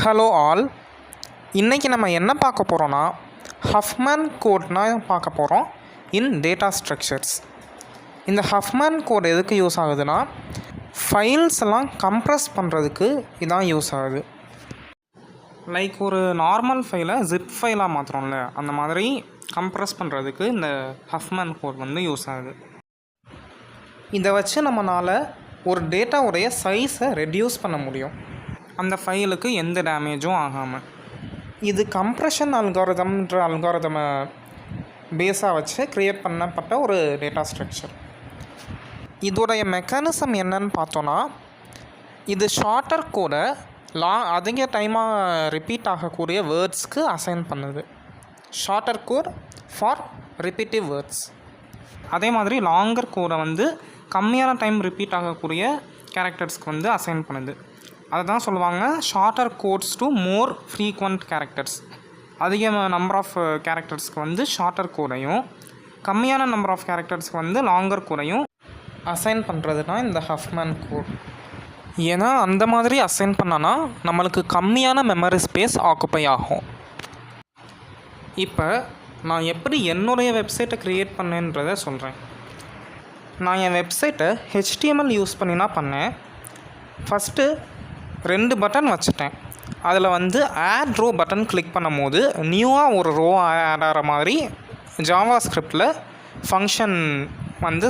Hello all. இன்றைக்கி நம்ம என்ன பார்க்க போகிறோன்னா ஹஃப்மேன் கோட்னா பார்க்க போகிறோம் இன் டேட்டா ஸ்ட்ரக்சர்ஸ். இந்த ஹஃப்மேன் கோட் எதுக்கு யூஸ் ஆகுதுன்னா ஃபைல்ஸ் எல்லாம் கம்ப்ரஸ் பண்ணுறதுக்கு இதான் யூஸ் ஆகுது. லைக் ஒரு நார்மல் ஃபைலை ஜிப் ஃபைலாக மாற்றுறோம்ல, அந்த மாதிரி கம்ப்ரஸ் பண்ணுறதுக்கு இந்த ஹஃப்மேன் கோட் யூஸ் ஆகுது. இதை வச்சு நம்மளால் ஒரு டேட்டாவுடைய சைஸை ரெடியூஸ் பண்ண முடியும், அந்த ஃபைலுக்கு எந்த டேமேஜும் ஆகாமல். இது கம்ப்ரெஷன் அல்காரிதம்ன்ற அல்காரிதமை பேஸாக வச்சு க்ரியேட் பண்ணப்பட்ட ஒரு டேட்டா ஸ்ட்ரக்சர். இதோடைய மெக்கானிசம் என்னன்னு பார்த்தோன்னா, இது ஷார்ட்டர் கோடை அதிக டைமாக ரிப்பீட் ஆகக்கூடிய வேர்ட்ஸ்க்கு அசைன் பண்ணுது. Shorter code for repetitive words. அதே மாதிரி லாங்கர் கோடை கம்மியான டைம் ரிப்பீட் ஆகக்கூடிய கேரக்டர்ஸ்க்கு அசைன் பண்ணுது. அதை தான் சொல்லுவாங்க shorter codes to more frequent characters. அதிக நம்பர் ஆஃப் கேரக்டர்ஸ்க்கு ஷார்ட்டர் கோடையும், கம்மியான நம்பர் ஆஃப் கேரக்டர்ஸ்க்கு லாங்கர் கோடையும் அசைன் பண்ணுறது தான் இந்த ஹஃப்மேன் கோட். ஏன்னா அந்த மாதிரி அசைன் பண்ணனா நம்மளுக்கு கம்மியான மெமரி ஸ்பேஸ் ஆக்குப்பை ஆகும். இப்போ நான் எப்படி என்னுடைய வெப்சைட்டை க்ரியேட் பண்ணேன்றதை சொல்கிறேன். நான் என் வெப்சைட்டை HTML யூஸ் பண்ணி தான் பண்ணேன். ஃபஸ்ட்டு 2 பட்டன் வச்சுட்டேன். அதில் ஆட் ரோ பட்டன் கிளிக் பண்ணும் போது நியூவாக ஒரு ரோ ஆட் ஆகிற மாதிரி ஜாவா ஸ்கிரிப்டில் ஃபங்க்ஷன்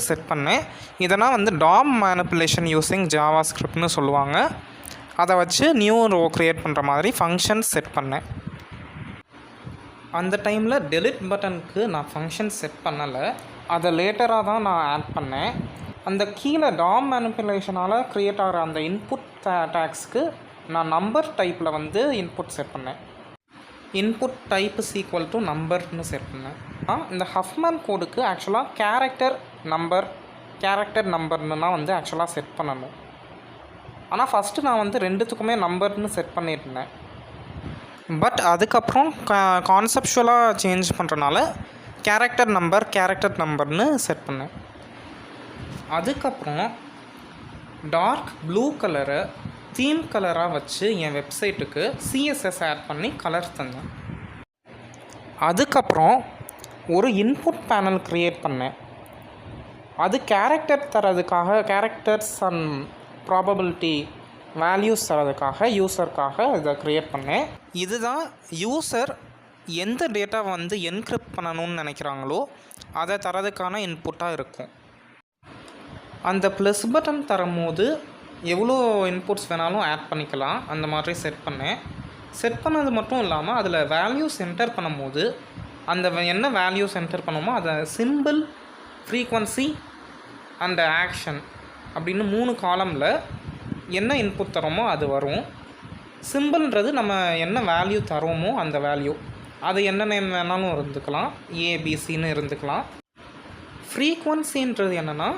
செட் பண்ணேன். இதெல்லாம் டாம் மேனிப்புலேஷன் யூஸிங் ஜாவா ஸ்கிரிப்ட்னு சொல்லுவாங்க. அதை வச்சு நியூ ரோ க்ரியேட் பண்ணுற மாதிரி ஃபங்க்ஷன் செட் பண்ணேன். அந்த டைமில் டெலிட் பட்டனுக்கு நான் ஃபங்க்ஷன் செட் பண்ணலை, அதை லேட்டராக தான் நான் ஆட் பண்ணேன். அந்த கீழே டாம் மேனிப்புலேஷனால் க்ரியேட் ஆகிற அந்த இன்புட் டேக்ஸ்க்கு நான் நம்பர் டைப்பில் இன்புட் செட் பண்ணேன். Input type is equal to நம்பர்னு செட் பண்ணேன். இந்த ஹஃப்மேன் கோடுக்கு ஆக்சுவலாக கேரக்டர் நம்பர்னு தான் ஆக்சுவலாக செட் பண்ணணும். ஆனால் ஃபஸ்ட்டு நான் ரெண்டுத்துக்குமே நம்பர்னு செட் பண்ணியிருந்தேன். பட் அதுக்கப்புறம் கான்செப்ஷுவலாக சேஞ்ச் பண்ணுறனால கேரக்டர் நம்பர்னு செட் பண்ணேன். அதுக்கப்புறம் டார்க் ப்ளூ கலரை தீம் கலராக வச்சு என் வெப்சைட்டுக்கு CSS ஆட் பண்ணி கலர் தந்தேன். அதுக்கப்புறம் ஒரு இன்புட் பேனல் க்ரியேட் பண்ணேன். அது கேரக்டர்ஸ் அண்ட் ப்ராபபிலிட்டி வேல்யூஸ் தரதுக்காக யூஸருக்காக இதை க்ரியேட் பண்ணேன். இதுதான் யூஸர் எந்த டேட்டாவை என்கிரிப்ட் பண்ணணும்னு நினைக்கிறாங்களோ அதை தரதுக்கான இன்புட்டாக இருக்கும். அந்த ப்ளஸ் பட்டன் தரும்போது எவ்வளோ இன்புட்ஸ் வேணாலும் ஆட் பண்ணிக்கலாம், அந்த மாதிரி செட் பண்ணேன். செட் பண்ணது மட்டும் இல்லாமல் அதில் வேல்யூஸ் என்டர் பண்ணும்போது என்ன வேல்யூஸ் என்டர் பண்ணோமோ அதை சிம்பிள், ஃப்ரீக்வன்சி அண்ட் ஆக்ஷன் அப்படின்னு 3 காலமில் என்ன இன்புட் தரோமோ அது வரும். சிம்பிள்ன்றது நம்ம என்ன வேல்யூ தரோமோ அந்த வேல்யூ, அது என்ன நேம் வேணாலும் இருந்துக்கலாம், ABCன்னு இருந்துக்கலாம். ஃப்ரீக்வன்சின்றது என்னென்னா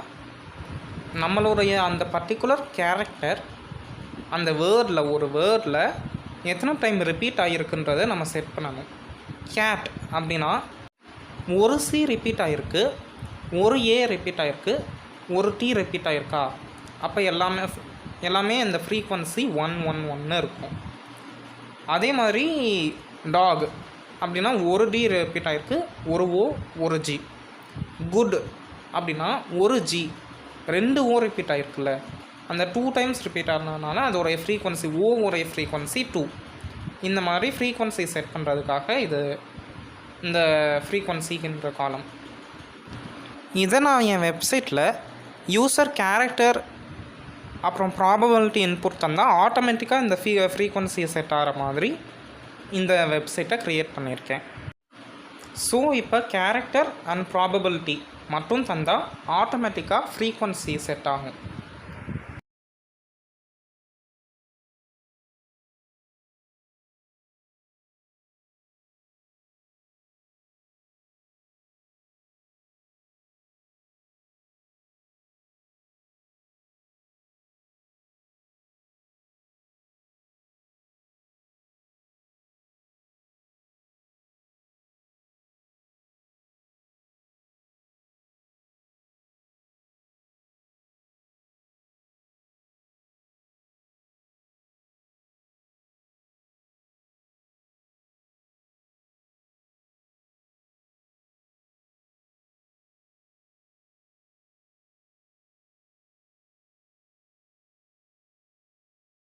நம்மளுடைய அந்த பர்டிகுலர் கேரக்டர் அந்த ஒரு வேர்டில் எத்தனை டைம் ரிப்பீட் ஆகிருக்குன்றதை நம்ம செட் பண்ணணும். கேட் அப்படின்னா ஒரு C ரிப்பீட் ஆகிருக்கு, ஒரு A ரிப்பீட் ஆகிருக்கு, ஒரு T ரிப்பீட் ஆகிருக்கா, அப்போ எல்லாமே இந்த ஃப்ரீக்வன்சி 111 இருக்கும். அதே மாதிரி டாக் அப்படின்னா ஒரு D ரிப்பீட் ஆகிருக்கு, ஒரு O, ஒரு G. குட் அப்படின்னா ஒரு G, 2 O ரிப்பீட் ஆகிருக்குல்ல, அந்த 2 டைம்ஸ் ரிப்பீட் ஆனதுனால அதோடைய ஃப்ரீக்வன்சி ஓடைய ஃப்ரீக்வன்சி 2. இந்த மாதிரி ஃப்ரீக்வன்சி செட் பண்ணுறதுக்காக இந்த ஃப்ரீக்வன்சின்ற காலம். இதை நான் என் வெப்சைட்டில் யூசர் கேரக்டர் அப்புறம் ப்ராபபிலிட்டி இன்புட் தந்தால் ஆட்டோமேட்டிக்காக இந்த ஃப்ரீக்வன்சி செட் ஆகிற மாதிரி இந்த வெப்சைட்டை க்ரியேட் பண்ணியிருக்கேன். ஸோ இப்போ கேரக்டர் அண்ட் ப்ராபபிலிட்டி மட்டும் தந்தால் ஆட்டோமேட்டிக்காக ஃப்ரீக்வன்சி செட் ஆகும்.